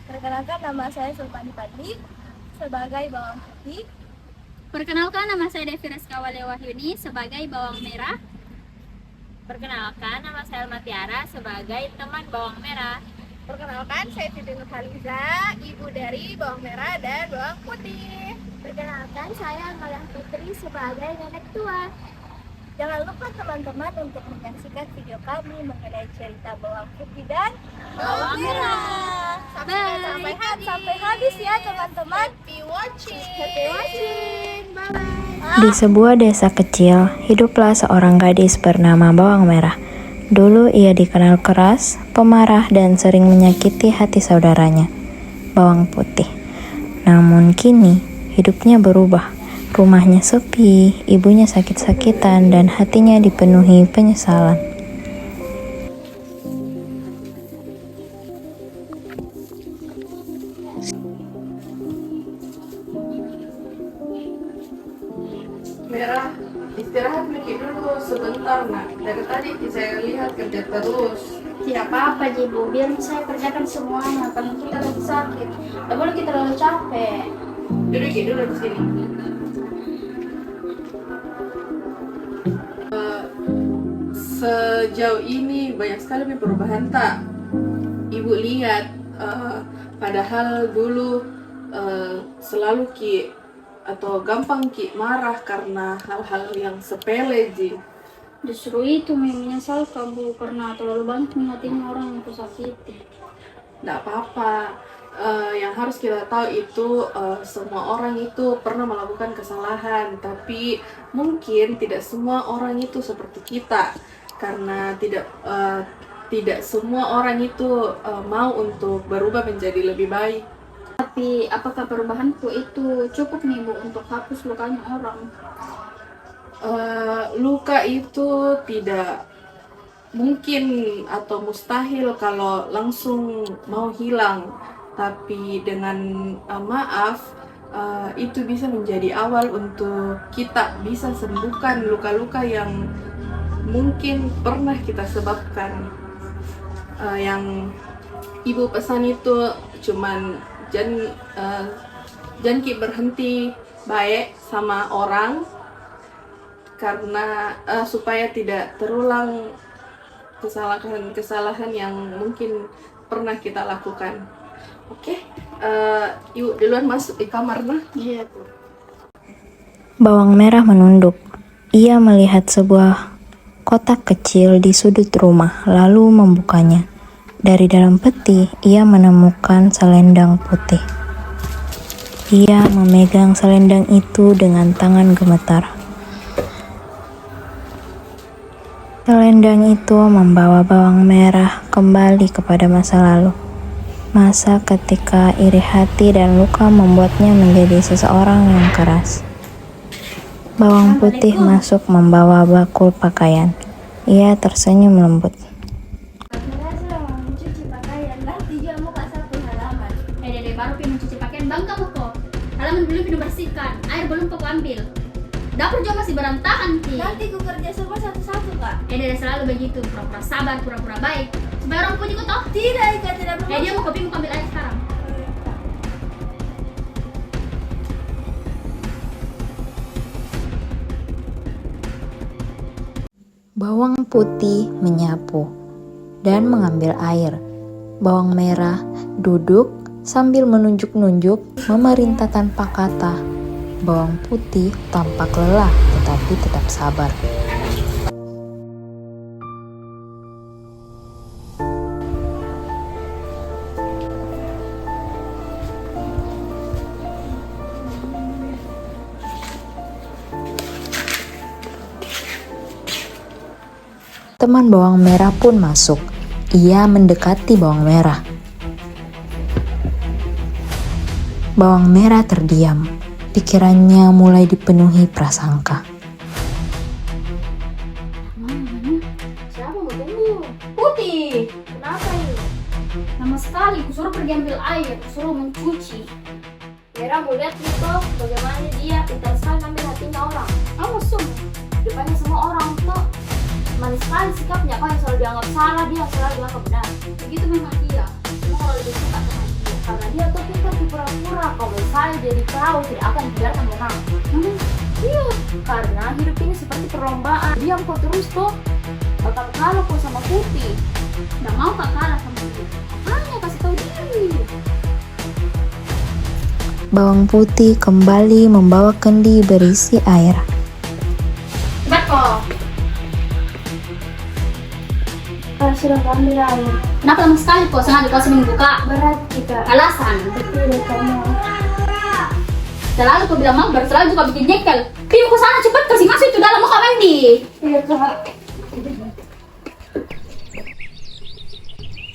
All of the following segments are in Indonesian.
Perkenalkan, nama saya Sultani Fadli sebagai bawang putih. Perkenalkan, nama saya Devi Rizkawale Wahyuni sebagai bawang merah. Perkenalkan, nama saya Alma Tiara sebagai teman bawang merah. Perkenalkan, saya Siti Nurhaliza, ibu dari bawang merah dan bawang putih. Perkenalkan, saya Malah Putri sebagai nenek tua. Jangan lupa teman-teman untuk menyaksikan video kami mengenai cerita bawang putih dan bawang merah. Sampai habis ya teman-teman. Happy watching. Bye. Di sebuah desa kecil, hiduplah seorang gadis bernama Bawang Merah. Dulu ia dikenal keras, pemarah, dan sering menyakiti hati saudaranya, Bawang Putih. Namun kini, hidupnya berubah. Rumahnya sepi, ibunya sakit-sakitan, dan hatinya dipenuhi penyesalan. Merah, istirahat Miki dulu sebentar nak. Dari tadi saya lihat kerja terus. Tidak apa-apa, Jibu. Biar saya kerjakan semuanya. Karena kita lagi sakit. Tidak boleh kita terlalu capek. Duduk Ki, dulu di sini. Sejauh ini banyak sekali perubahan tak? Ibu lihat, padahal dulu selalu Ki atau gampang Ki marah karena hal-hal yang sepele Ji. Justru itu menyesal kamu karena terlalu banyak menghatinya orang yang kusakiti. Nggak apa-apa. Yang harus kita tahu itu semua orang itu pernah melakukan kesalahan, tapi mungkin tidak semua orang itu seperti kita, karena tidak semua orang itu mau untuk berubah menjadi lebih baik. Tapi apakah perubahanku itu cukup nih, Bu, untuk hapus lukanya orang? Luka itu tidak mungkin atau mustahil kalau langsung mau hilang, tapi dengan maaf itu bisa menjadi awal untuk kita bisa sembuhkan luka-luka yang mungkin pernah kita sebabkan. Yang ibu pesan itu cuman jangan Ki berhenti baik sama orang, karena supaya tidak terulang kesalahan yang mungkin pernah kita lakukan. Oke, Ibu duluan masuk di kamar nah. Iya, Bu. Bawang Merah menunduk. Ia melihat sebuah kotak kecil di sudut rumah, lalu membukanya. Dari dalam peti, ia menemukan selendang putih. Ia memegang selendang itu dengan tangan gemetar. Selendang itu membawa Bawang Merah kembali kepada masa lalu. Masa ketika iri hati dan luka membuatnya menjadi seseorang yang keras. Bawang Putih masuk membawa bakul pakaian. Ia tersenyum lembut. Saya mau mencuci pakaian. Nanti jamu Kak satu halaman. Dede baru pergi mencuci pakaian, bangga kok. Halaman belum pindah bersihkan, air belum kau ambil. Dapur juga masih berantakan, Ki. Nanti ku kerja semua satu-satu Kak. Dede selalu begitu, pura-pura sabar, pura-pura baik. Supaya orang puji kau toh. Tidak, Ika tidak bermaksud. Dia mau kopi, mau ambil air sekarang. Bawang Putih menyapu dan mengambil air. Bawang Merah duduk sambil menunjuk-nunjuk, memerintah tanpa kata. Bawang Putih tampak lelah tetapi tetap sabar. Teman Bawang Merah pun masuk. Ia mendekati Bawang Merah. Bawang Merah terdiam. Pikirannya mulai dipenuhi prasangka. Siapa mau tunggu? Putih! Kenapa ini? Lama sekali, kusuruh pergi ambil air, kusuruh mencuci. Merah mau lihat itu bagaimana dia pintar sekali ambil hatinya orang. Kamu sum, Depannya semua orang tuh manis sekali sikapnya. Kau yang selalu dianggap salah, dia yang selalu dianggap benar. begitu memang dia. Cuma kalau lebih suka sama dia karena saya jadi kau tidak akan dibiarkan menang. Iya, karena hidup ini seperti perlombaan. Diam kau terus toh, bakal kalah kau sama Putih. Nggak mau kak kalah sama Putih. Makanya kasih tahu diri. Bawang putih kembali membawa kendi berisi air. Cepat kok. Kalau sudah ambil air, Kenapa lama sekali kok? Sengaja kau sering buka. berat kita. Alasan. Betul kamu. Selalu kau bilang mau, baru selalu juga bikin jengkel. Piu ke sana cepat kasih masuk itu dalam muka mandi. Iya kak.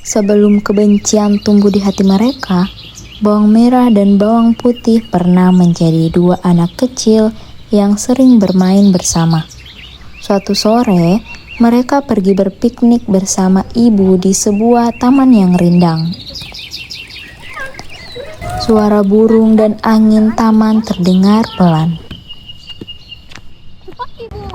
Sebelum kebencian tumbuh di hati mereka, bawang merah dan bawang putih pernah menjadi dua anak kecil yang sering bermain bersama. Suatu sore, mereka pergi berpiknik bersama ibu di sebuah taman yang rindang. Suara burung dan angin taman terdengar pelan. Cepat ibu.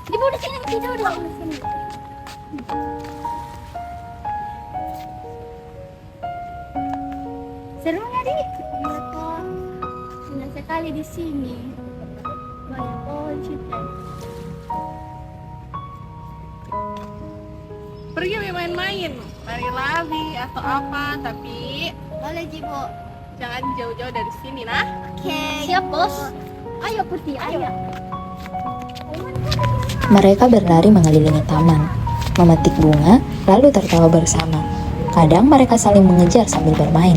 Ibu di sini tidur di sini. Seru nggak dik? Iya kok. Senang sekali di sini. Banyak pohon juga. Pergi main-main, lari-lari atau apa, tapi Boleh Jibo. jangan jauh-jauh dari sini nah. Oke. Siap bos. Ayo Putih, ayo. Mereka berlari mengelilingi taman, memetik bunga, lalu tertawa bersama. Kadang mereka saling mengejar sambil bermain.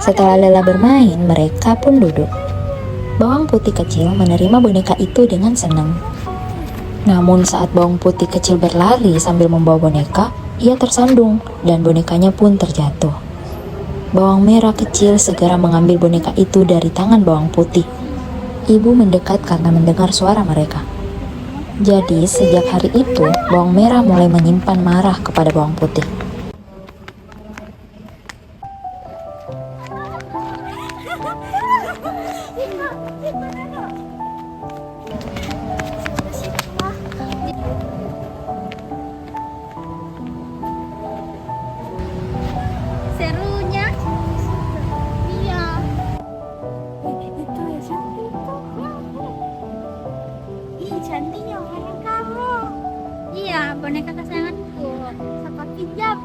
Setelah lelah bermain, mereka pun duduk. Bawang putih kecil menerima boneka itu dengan senang. Namun saat bawang putih kecil berlari sambil membawa boneka, ia tersandung dan bonekanya pun terjatuh. Bawang merah kecil segera mengambil boneka itu dari tangan bawang putih. Ibu mendekat karena mendengar suara mereka. Jadi sejak hari itu, bawang merah mulai menyimpan marah kepada bawang putih. Serunya. Iya. Itu ya cantik tuh. Ih cantiknya warna kamu. Iya, boneka kesayanganku. Siapa pinjam?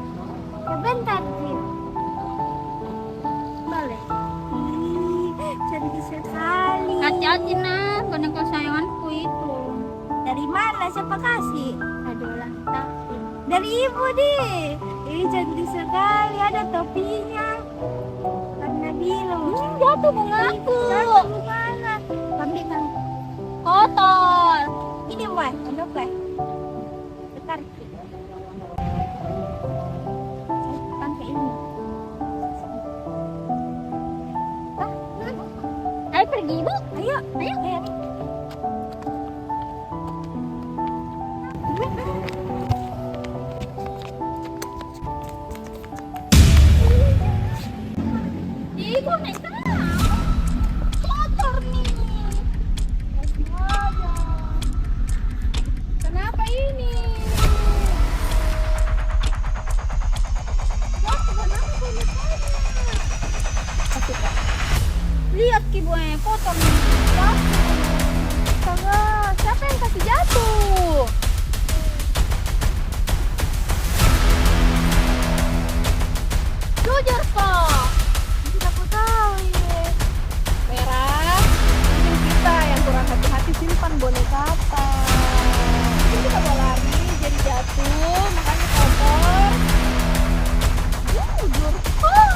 Sebentar sih. Boleh. Ih, cantik sekali. Hati-hati nah, boneka kesayanganku itu. Dari mana? Siapa kasih? Ada ulang tahun. Dari ibu deh. Ih cantik sekali. Ada topinya. Warna biru. Jatuh bungaku. Jatuh gimana? Ambil kan. Kotor. Ini Mbak, ada apa? Bentar. Pakai ini. Ayo pergi ibu. Ayo, ayo, ayo. Ibu naik sana. Kotor nih. Astaga. Kenapa ini? Jatuh, kenapa bonekanya? Lihat kibunya kotor nih. Jatuh. Astaga, siapa yang kasih jatuh? Jujur kok. Tidak aku tahu ya. Merah, mungkin kita yang kurang hati-hati simpan boneka apa. Mungkin kita mau lari jadi jatuh, makanya kotor. Jujur kok.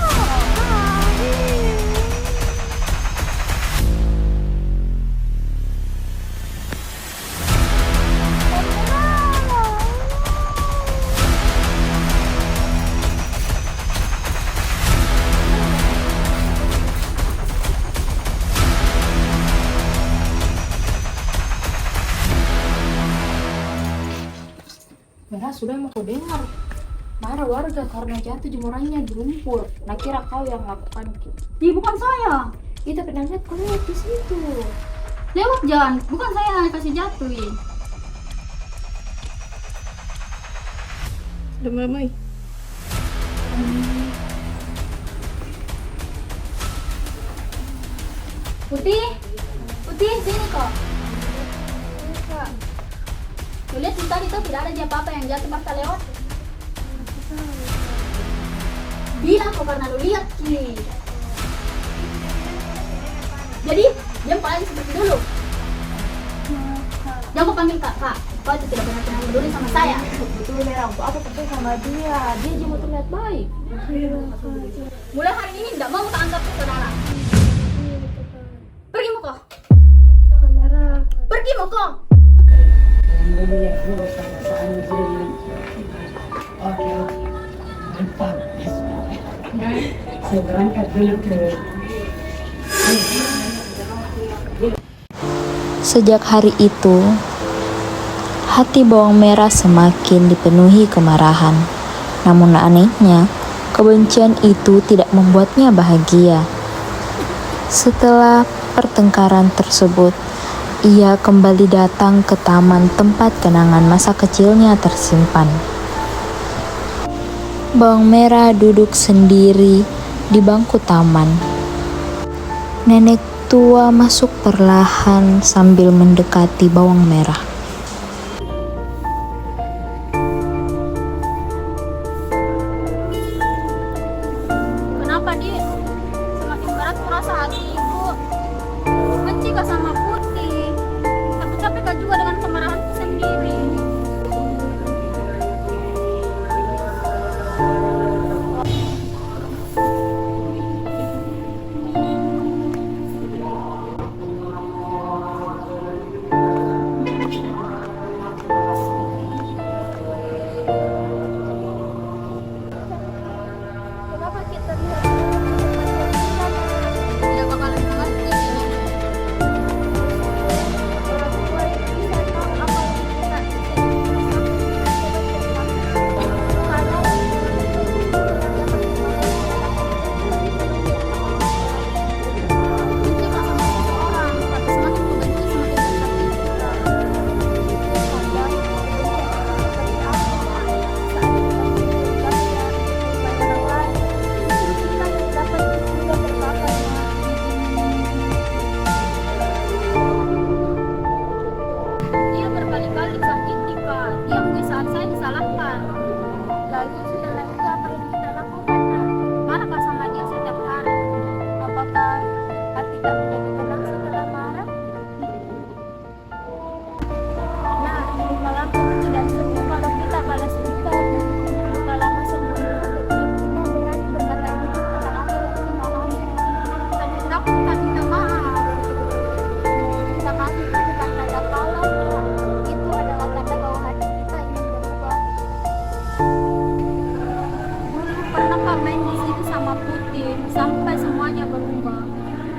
Merah sudah mau kau dengar. Marah warga karena jatuh jemurannya di lumpur. Nah kira kau yang lakukan Ki. Ih, bukan saya. Kita pernah lihat kau lewat di situ. Lewat jalan, bukan saya yang kasih jatuhin. Udah mulai. Putih sini kok. Tuh lihat di tadi tuh tidak ada apa-apa yang jatuh pas lewat. Bilang kok karena lu lihat Ki. Jadi dia paling seperti dulu. Jangan kau panggil kakak. Kau itu tidak benar-benar peduli sama saya. Betul Merah, untuk apa percaya sama dia? Dia cuma terlihat baik. Mulai hari ini tidak mau kita anggap saudara. Pergi Moko. Pergi Moko. Sejak hari itu, hati bawang merah semakin dipenuhi kemarahan. Namun anehnya, kebencian itu tidak membuatnya bahagia. Setelah pertengkaran tersebut, ia kembali datang ke taman tempat kenangan masa kecilnya tersimpan. Bawang merah duduk sendiri di bangku taman. Nenek tua masuk perlahan sambil mendekati bawang merah. Kenapa Di? Semakin berat kurasa hati ibu. Benci kah sama Putih? Tapi capek kah juga dengan kemarahanku sendiri? Kenapa kita lihat Tidak bakalan mengerti. orang tua itu bisa tahu apa yang kita karena Benci kah sama seseorang? Tapi semakin ku benci semakin tersakiti. Dia berkali-kali sakiti kak. Dia mungkin saat saya disalahkan. lalu setelah itu apa yang kita lakukan? Marah sama dia setiap hari. Apakah hati tak menjadi tenang setelah marah? Nah, ini malam itu tidak sembuh kalau kita balas berikan. Luka lama sembuh untuk kita berani berkata jujur pada apa yang kita alami. Dan hendak kita minta maaf. Kita kasih itu bukan tanda kalah. Itu adalah tanda bahwa hati kita ingin berubah. Dulu pernah kak main di sini sama Putih sampai semuanya berubah.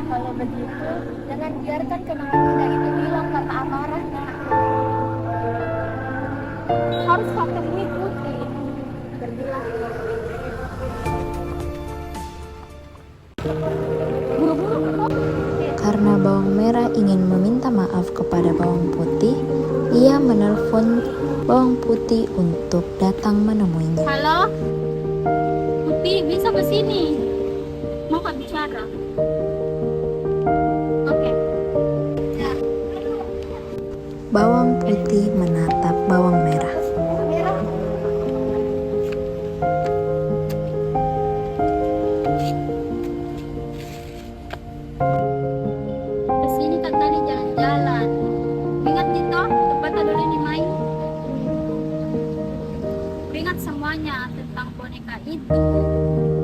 Kalau begitu, jangan biarkan kenangan indah itu hilang karena amarah. Nak. Harus kau temui Putih. Pergilah. Karena bawang merah ingin meminta maaf kepada bawang putih, ia menelpon bawang putih untuk datang menemuinya. Halo? Putih, bisa ke sini? Mau kak bicara? Oke. Bawang putih menatap bawang merah. Kesini kan tadi jalan-jalan. Ingat Dito, tempat dulu ini main. Ingat semuanya tentang boneka itu,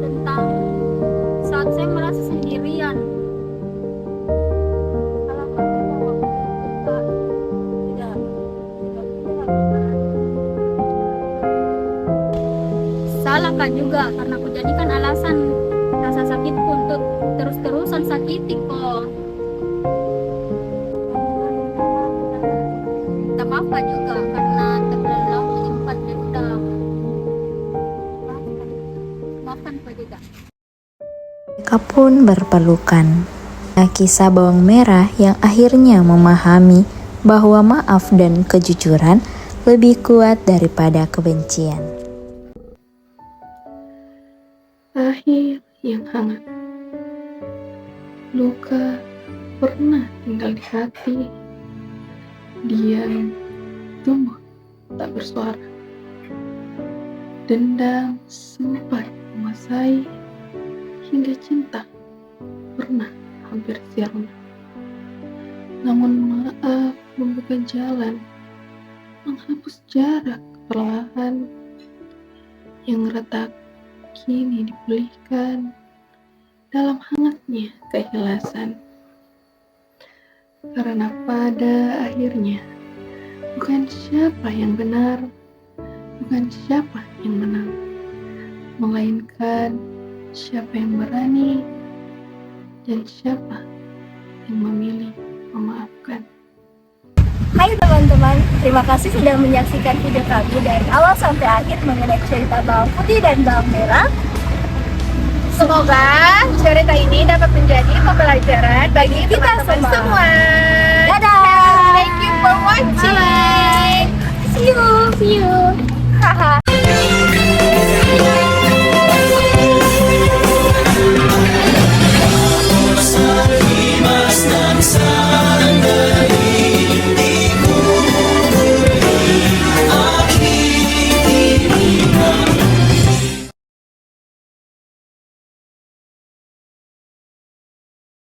tentang saat saya merasa sendirian. Kalau kau memang waktu itu Kak, tidak Salah kak juga karena aku jadikan alasan rasa sakitku untuk terus-terusan sakiti kok. Minta maaf kak juga karena terlalu menyimpan dendam. Maafkan kak juga. Mereka pun berpelukan. Nah, kisah bawang merah yang akhirnya memahami bahwa maaf dan kejujuran lebih kuat daripada kebencian. yang hangat. Luka pernah tinggal di hati, diam, tumbuh, tak bersuara. Dendam sempat menguasai, hingga cinta pernah hampir sirna. Namun maaf membuka jalan, menghapus jarak perlahan, yang retak kini dipulihkan dalam hangatnya keikhlasan. Karena pada akhirnya bukan siapa yang benar, bukan siapa yang menang, melainkan siapa yang berani dan siapa yang memilih memaafkan. Hai teman-teman, terima kasih sudah menyaksikan video kami dari awal sampai akhir mengenai cerita bawang putih dan bawang merah. Semoga cerita ini dapat menjadi pembelajaran bagi Kita teman-teman semua. semua. Dadah! Thank you for watching. See you! See you. Haha.